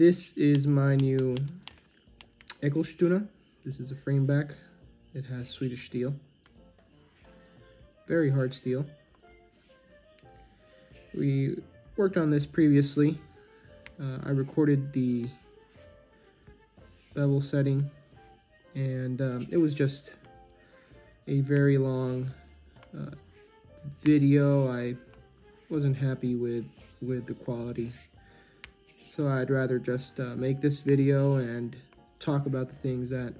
This is my new Ekilstuna. This is a frame back. It has Swedish steel. Very hard steel. We worked on this previously. I recorded the bevel setting, and it was just a very long video. I wasn't happy with the quality, so I'd rather just make this video and talk about the things that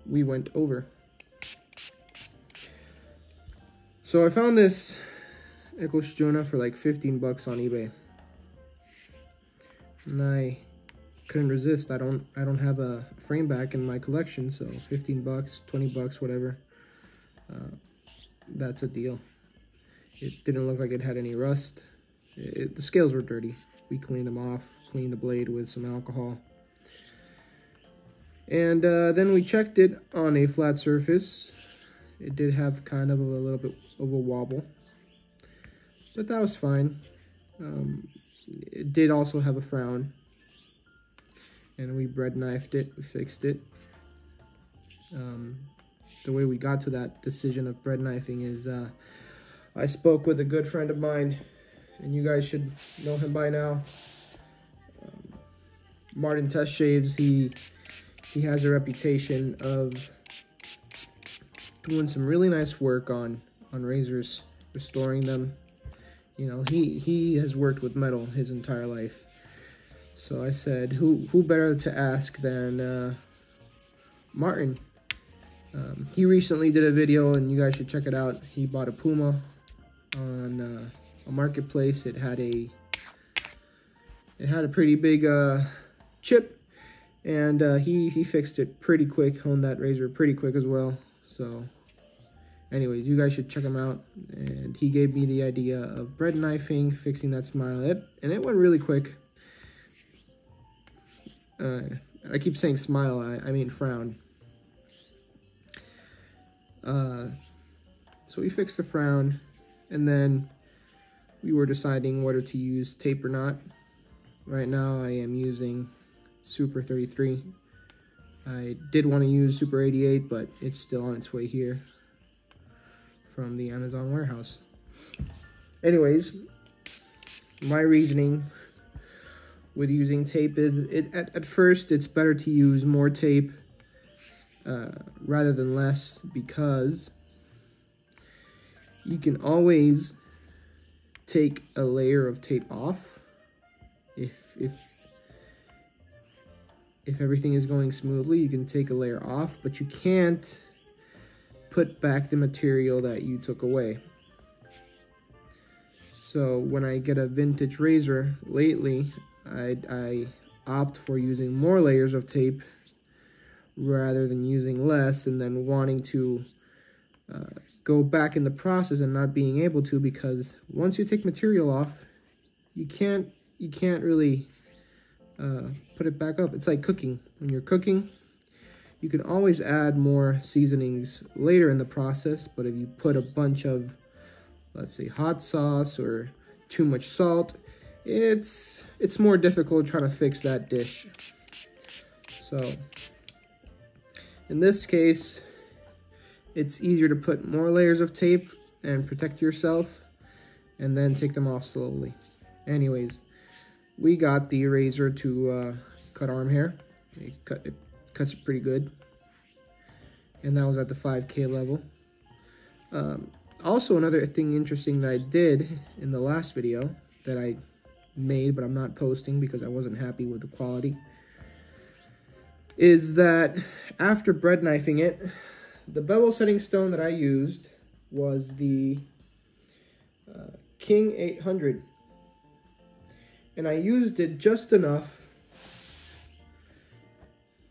we went over. So I found this Ekilstuna for like 15 bucks on eBay, and I couldn't resist. I don't have a frame back in my collection, so 15 bucks, 20 bucks, whatever. That's a deal. It didn't look like it had any rust. The scales were dirty. We cleaned them off, cleaned the blade with some alcohol. And then we checked it on a flat surface. It did have kind of a little bit of a wobble, but that was fine. It did also have a frown, and we bread knifed it, we fixed it. The way we got to that decision of bread knifing is I spoke with a good friend of mine, and you guys should know him by now. Martin Test Shaves. He has a reputation of doing some really nice work on razors, restoring them. You know, he has worked with metal his entire life. So I said, who better to ask than Martin? He recently did a video, and you guys should check it out. He bought a Puma on a marketplace. It had a pretty big chip, and he fixed it pretty quick, honed that razor pretty quick as well. So anyways, you guys should check him out. And he gave me the idea of bread knifing, fixing that smile, and it went really quick. I keep saying smile, I mean frown. So we fixed the frown, and then we were deciding whether to use tape or not. Right now I am using Super 33. I did want to use Super 88, but it's still on its way here from the Amazon warehouse. Anyways, my reasoning with using tape is at first it's better to use more tape rather than less, because you can always take a layer of tape off if everything is going smoothly. You can take a layer off, but you can't put back the material that you took away. So when I get a vintage razor lately, I opt for using more layers of tape rather than using less, and then wanting to go back in the process and not being able to, because once you take material off, you can't really put it back up. It's like cooking. When you're cooking, you can always add more seasonings later in the process, but if you put a bunch of, let's say, hot sauce or too much salt, it's more difficult trying to fix that dish. So in this case, it's easier to put more layers of tape and protect yourself, and then take them off slowly. Anyways, we got the razor to cut arm hair. It cuts it pretty good, and that was at the 5K level. Also, another thing interesting that I did in the last video that I made, but I'm not posting because I wasn't happy with the quality, is that after bread knifing it, the bevel setting stone that I used was the King 800, and I used it just enough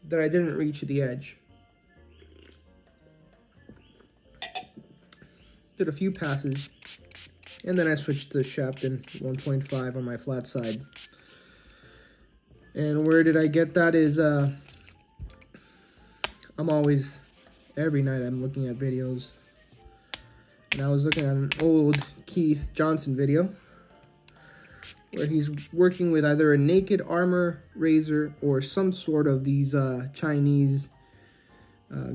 that I didn't reach the edge. Did a few passes, and then I switched to the Shapton 1.5 on my flat side. And where did I get that is, I'm always, every night I'm looking at videos, and I was looking at an old Keith Johnson video where he's working with either a naked armor razor or some sort of these Chinese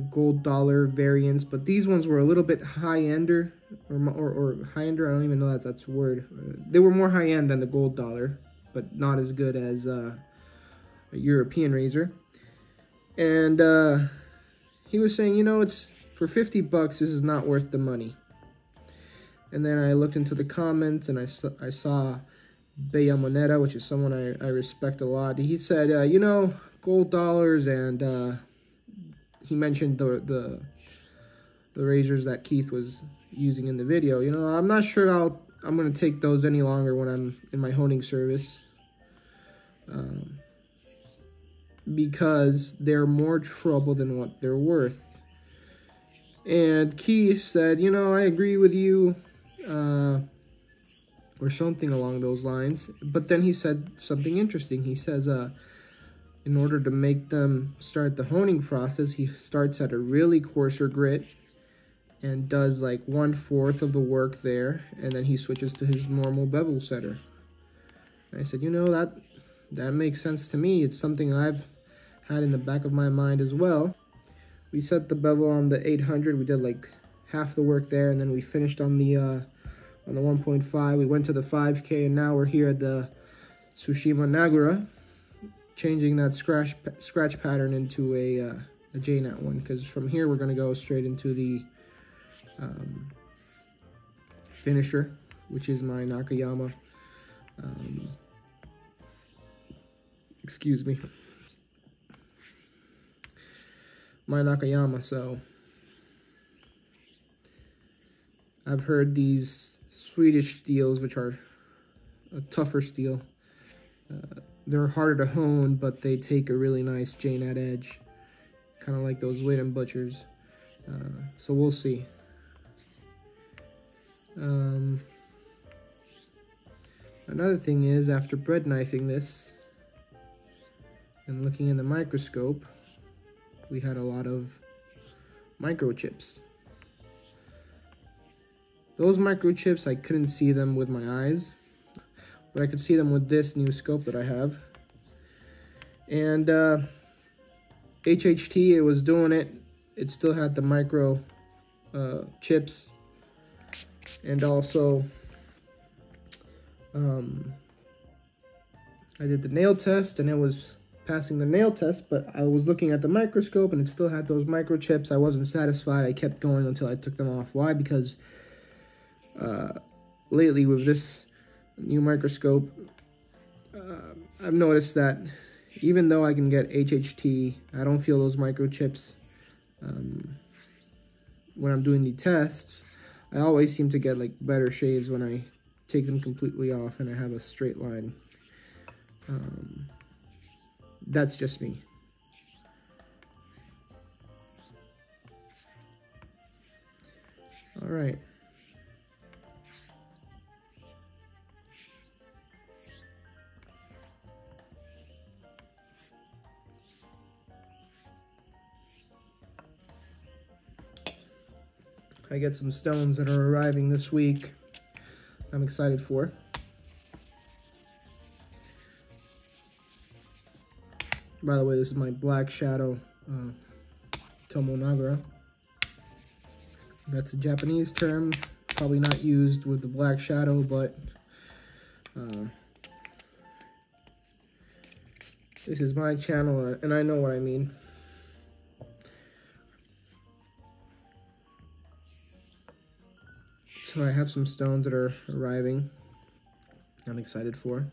gold dollar variants, but these ones were a little bit high-ender, or high-ender, I don't even know that's a word. They were more high-end than the gold dollar, but not as good as a European razor. And he was saying, you know, it's for 50 bucks, this is not worth the money. And then I looked into the comments, and I saw Bella Moneta, which is someone I respect a lot. He said, you know, gold dollars, and he mentioned the razors that Keith was using in the video. You know, I'm not sure I'm going to take those any longer when I'm in my honing service. Because they're more trouble than what they're worth. And Keith said, you know, I agree with you, or something along those lines. But then he said something interesting. He says, in order to make them start the honing process, he starts at a really coarser grit and does like 1/4 of the work there, and then he switches to his normal bevel setter. And I said, you know, that makes sense to me. It's something I've had in the back of my mind as well. We set the bevel on the 800. We did like half the work there, and then we finished on the 1.5. We went to the 5K, and now we're here at the Tsushima Nagura, changing that scratch pattern into a J-Nat one, because from here we're going to go straight into the finisher, which is my Nakayama. Excuse me. My Nakayama. So I've heard these Swedish steels, which are a tougher steel, they're harder to hone, but they take a really nice J-Nat edge, kind of like those Wit and Butchers. So we'll see. Another thing is, after bread knifing this and looking in the microscope, we had a lot of microchips. Those microchips, I couldn't see them with my eyes, but I could see them with this new scope that I have. And HHT, it was doing it. It still had the micro chips. And also, I did the nail test, and it was passing the nail test, but I was looking at the microscope, and it still had those microchips. I wasn't satisfied. I kept going until I took them off. Why? Because lately with this new microscope, I've noticed that even though I can get HHT, I don't feel those microchips when I'm doing the tests. I always seem to get like better shades when I take them completely off and I have a straight line. That's just me. All right. I get some stones that are arriving this week I'm excited for. By the way, this is my Black Shadow Tomo Nagura. That's a Japanese term, probably not used with the Black Shadow, but this is my channel, and I know what I mean. So I have some stones that are arriving I'm excited for.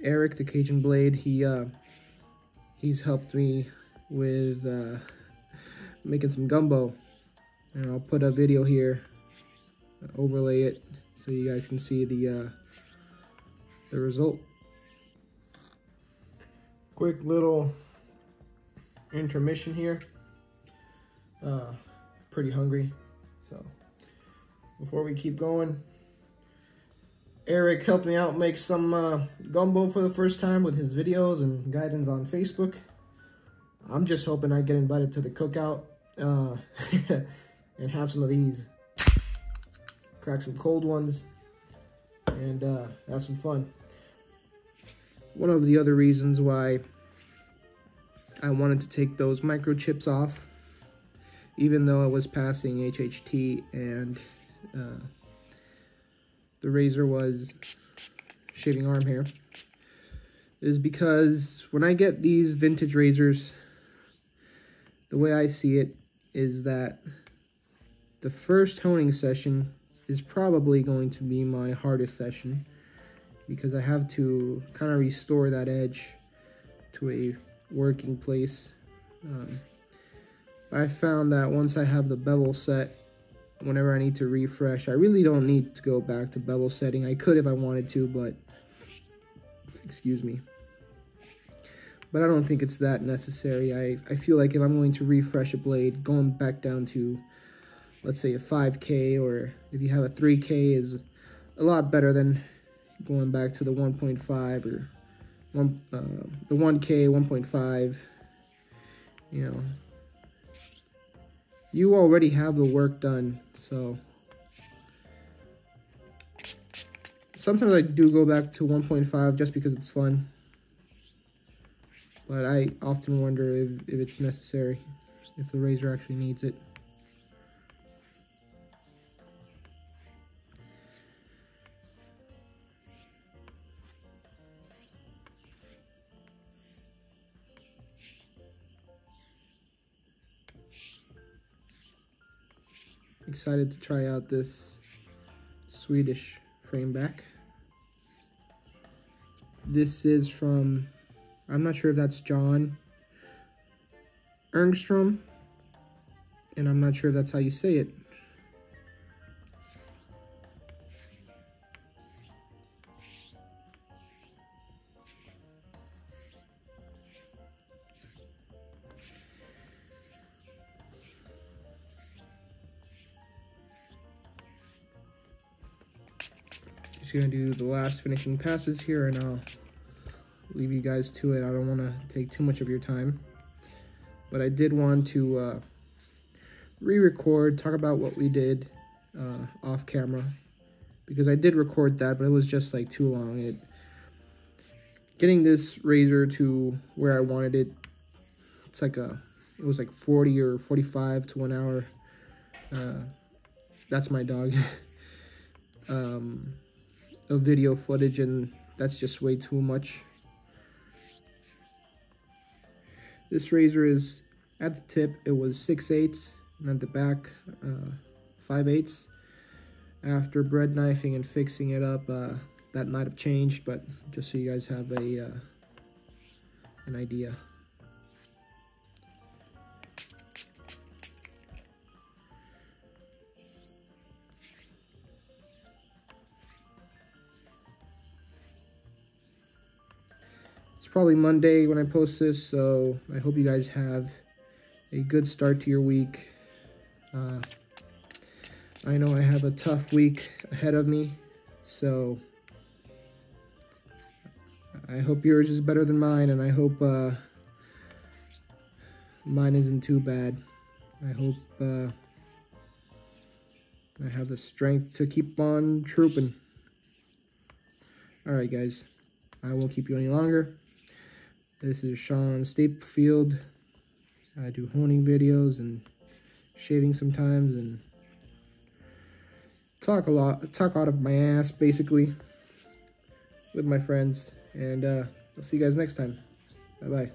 Eric, the Cajun Blade, he's helped me with making some gumbo, and I'll put a video here, overlay it so you guys can see the result. Quick little intermission here. Pretty hungry, so before we keep going, Eric helped me out make some gumbo for the first time with his videos and guidance on Facebook. I'm just hoping I get invited to the cookout and have some of these. crack some cold ones, and have some fun. One of the other reasons why I wanted to take those microchips off, even though I was passing HHT and the razor was shaving arm hair, is because when I get these vintage razors, the way I see it is that the first honing session is probably going to be my hardest session, because I have to kind of restore that edge to a working place. I found that once I have the bevel set, whenever I need to refresh, I really don't need to go back to bevel setting. I could if I wanted to, but excuse me. But I don't think it's that necessary. I feel like if I'm going to refresh a blade, going back down to, let's say, a 5K, or if you have a 3K, is a lot better than going back to the 1.5 or the 1K, 1.5. You know, you already have the work done, so sometimes I do go back to 1.5 just because it's fun, but I often wonder if it's necessary, if the razor actually needs it. Excited to try out this Swedish frame back. This is from, I'm not sure if that's John Engstrom, and I'm not sure if that's how you say it. Just gonna do the last finishing passes here, and I'll leave you guys to it. I don't want to take too much of your time, but I did want to re-record, talk about what we did off camera, because I did record that, but it was just like too long. Getting this razor to where I wanted it, it was like 40 or 45 to 1 hour. That's my dog. Of video footage, and that's just way too much. This razor is, at the tip, it was 6/8, and at the back, 5/8. After bread knifing and fixing it up, that might have changed, but just so you guys have an idea. It's probably Monday when I post this, so I hope you guys have a good start to your week. I know I have a tough week ahead of me, so I hope yours is better than mine, and I hope mine isn't too bad. I hope I have the strength to keep on trooping. Alright guys, I won't keep you any longer. This is Sean Staplefield. I do honing videos and shaving sometimes, and talk out of my ass basically with my friends, and I'll see you guys next time. Bye bye.